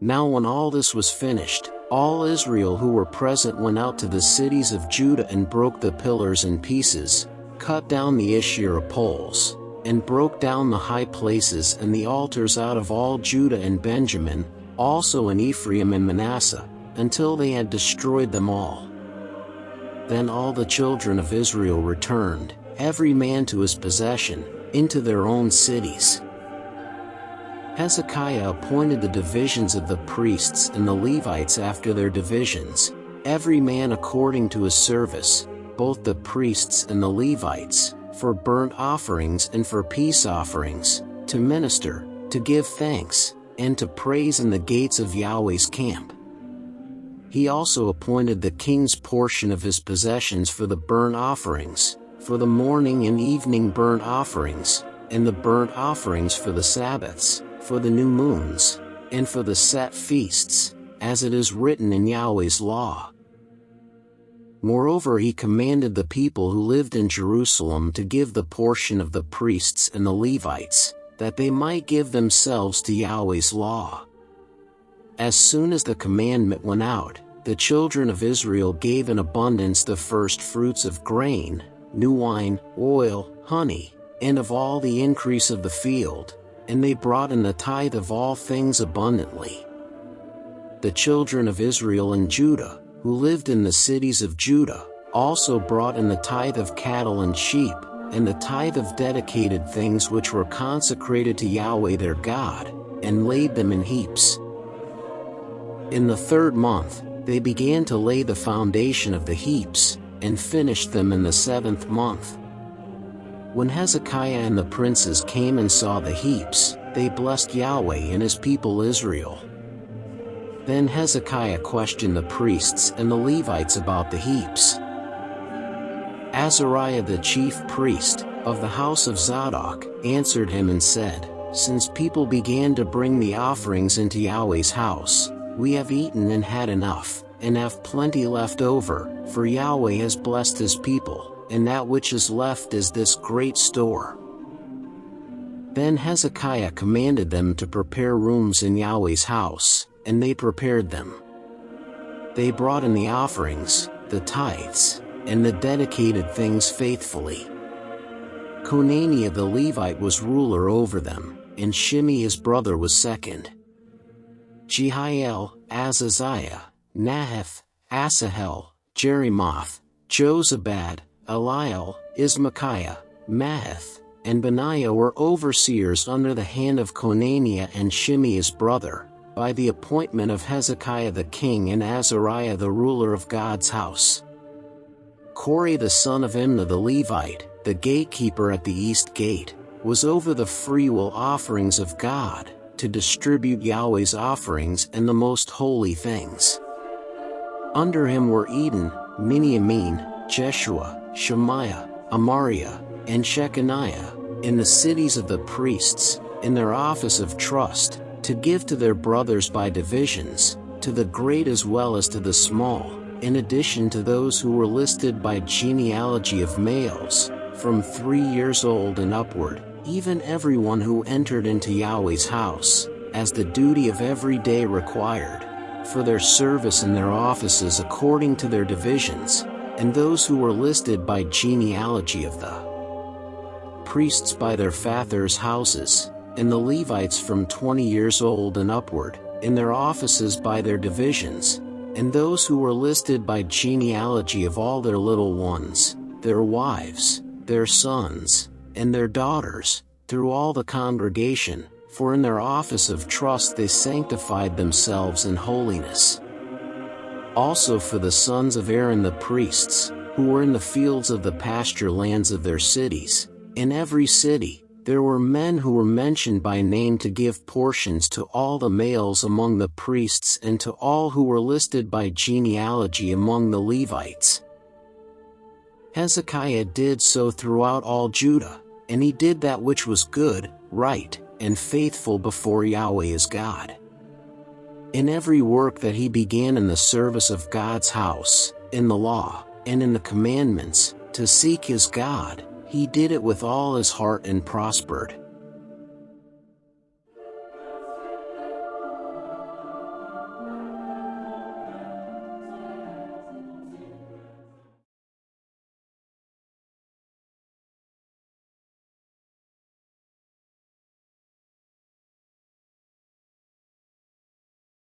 Now when all this was finished, all Israel who were present went out to the cities of Judah and broke the pillars in pieces, cut down the Asherah poles, and broke down the high places and the altars out of all Judah and Benjamin, also in Ephraim and Manasseh, until they had destroyed them all. Then all the children of Israel returned, every man to his possession, into their own cities. Hezekiah appointed the divisions of the priests and the Levites after their divisions, every man according to his service, both the priests and the Levites, for burnt offerings and for peace offerings, to minister, to give thanks, and to praise in the gates of Yahweh's camp. He also appointed the king's portion of his possessions for the burnt offerings, for the morning and evening burnt offerings, and the burnt offerings for the Sabbaths, for the new moons, and for the set feasts, as it is written in Yahweh's law. Moreover, he commanded the people who lived in Jerusalem to give the portion of the priests and the Levites, that they might give themselves to Yahweh's law. As soon as the commandment went out, the children of Israel gave in abundance the first fruits of grain, new wine, oil, honey, and of all the increase of the field, and they brought in the tithe of all things abundantly. The children of Israel and Judah, who lived in the cities of Judah, also brought in the tithe of cattle and sheep, and the tithe of dedicated things which were consecrated to Yahweh their God, and laid them in heaps. In the 3rd month, they began to lay the foundation of the heaps, and finished them in the 7th month. When Hezekiah and the princes came and saw the heaps, they blessed Yahweh and his people Israel. Then Hezekiah questioned the priests and the Levites about the heaps. Azariah the chief priest, of the house of Zadok, answered him and said, "Since people began to bring the offerings into Yahweh's house, we have eaten and had enough, and have plenty left over, for Yahweh has blessed his people, and that which is left is this great store." Then Hezekiah commanded them to prepare rooms in Yahweh's house, and they prepared them. They brought in the offerings, the tithes, and the dedicated things faithfully. Conaniah the Levite was ruler over them, and Shimei his brother was second. Jehiel, Azaziah, Nahath, Asahel, Jerimoth, Jozabad, Eliel, Ismachiah, Mahath, and Benaiah were overseers under the hand of Conaniah and Shimei his brother, by the appointment of Hezekiah the king and Azariah the ruler of God's house. Kore the son of Imnah the Levite, the gatekeeper at the east gate, was over the freewill offerings of God, to distribute Yahweh's offerings and the most holy things. Under him were Eden, Miniamin, Jeshua, Shemaiah, Amariah, and Shechaniah, in the cities of the priests, in their office of trust, to give to their brothers by divisions, to the great as well as to the small, in addition to those who were listed by genealogy of males, from 3 years old and upward, even everyone who entered into Yahweh's house, as the duty of every day required, for their service in their offices according to their divisions, and those who were listed by genealogy of the priests by their fathers' houses, and the Levites from 20 years old and upward, in their offices by their divisions, and those who were listed by genealogy of all their little ones, their wives, their sons, and their daughters, through all the congregation, for in their office of trust they sanctified themselves in holiness. Also for the sons of Aaron the priests, who were in the fields of the pasture lands of their cities, in every city, there were men who were mentioned by name to give portions to all the males among the priests and to all who were listed by genealogy among the Levites. Hezekiah did so throughout all Judah, and he did that which was good, right, and faithful before Yahweh his God. In every work that he began in the service of God's house, in the law, and in the commandments, to seek his God, he did it with all his heart and prospered.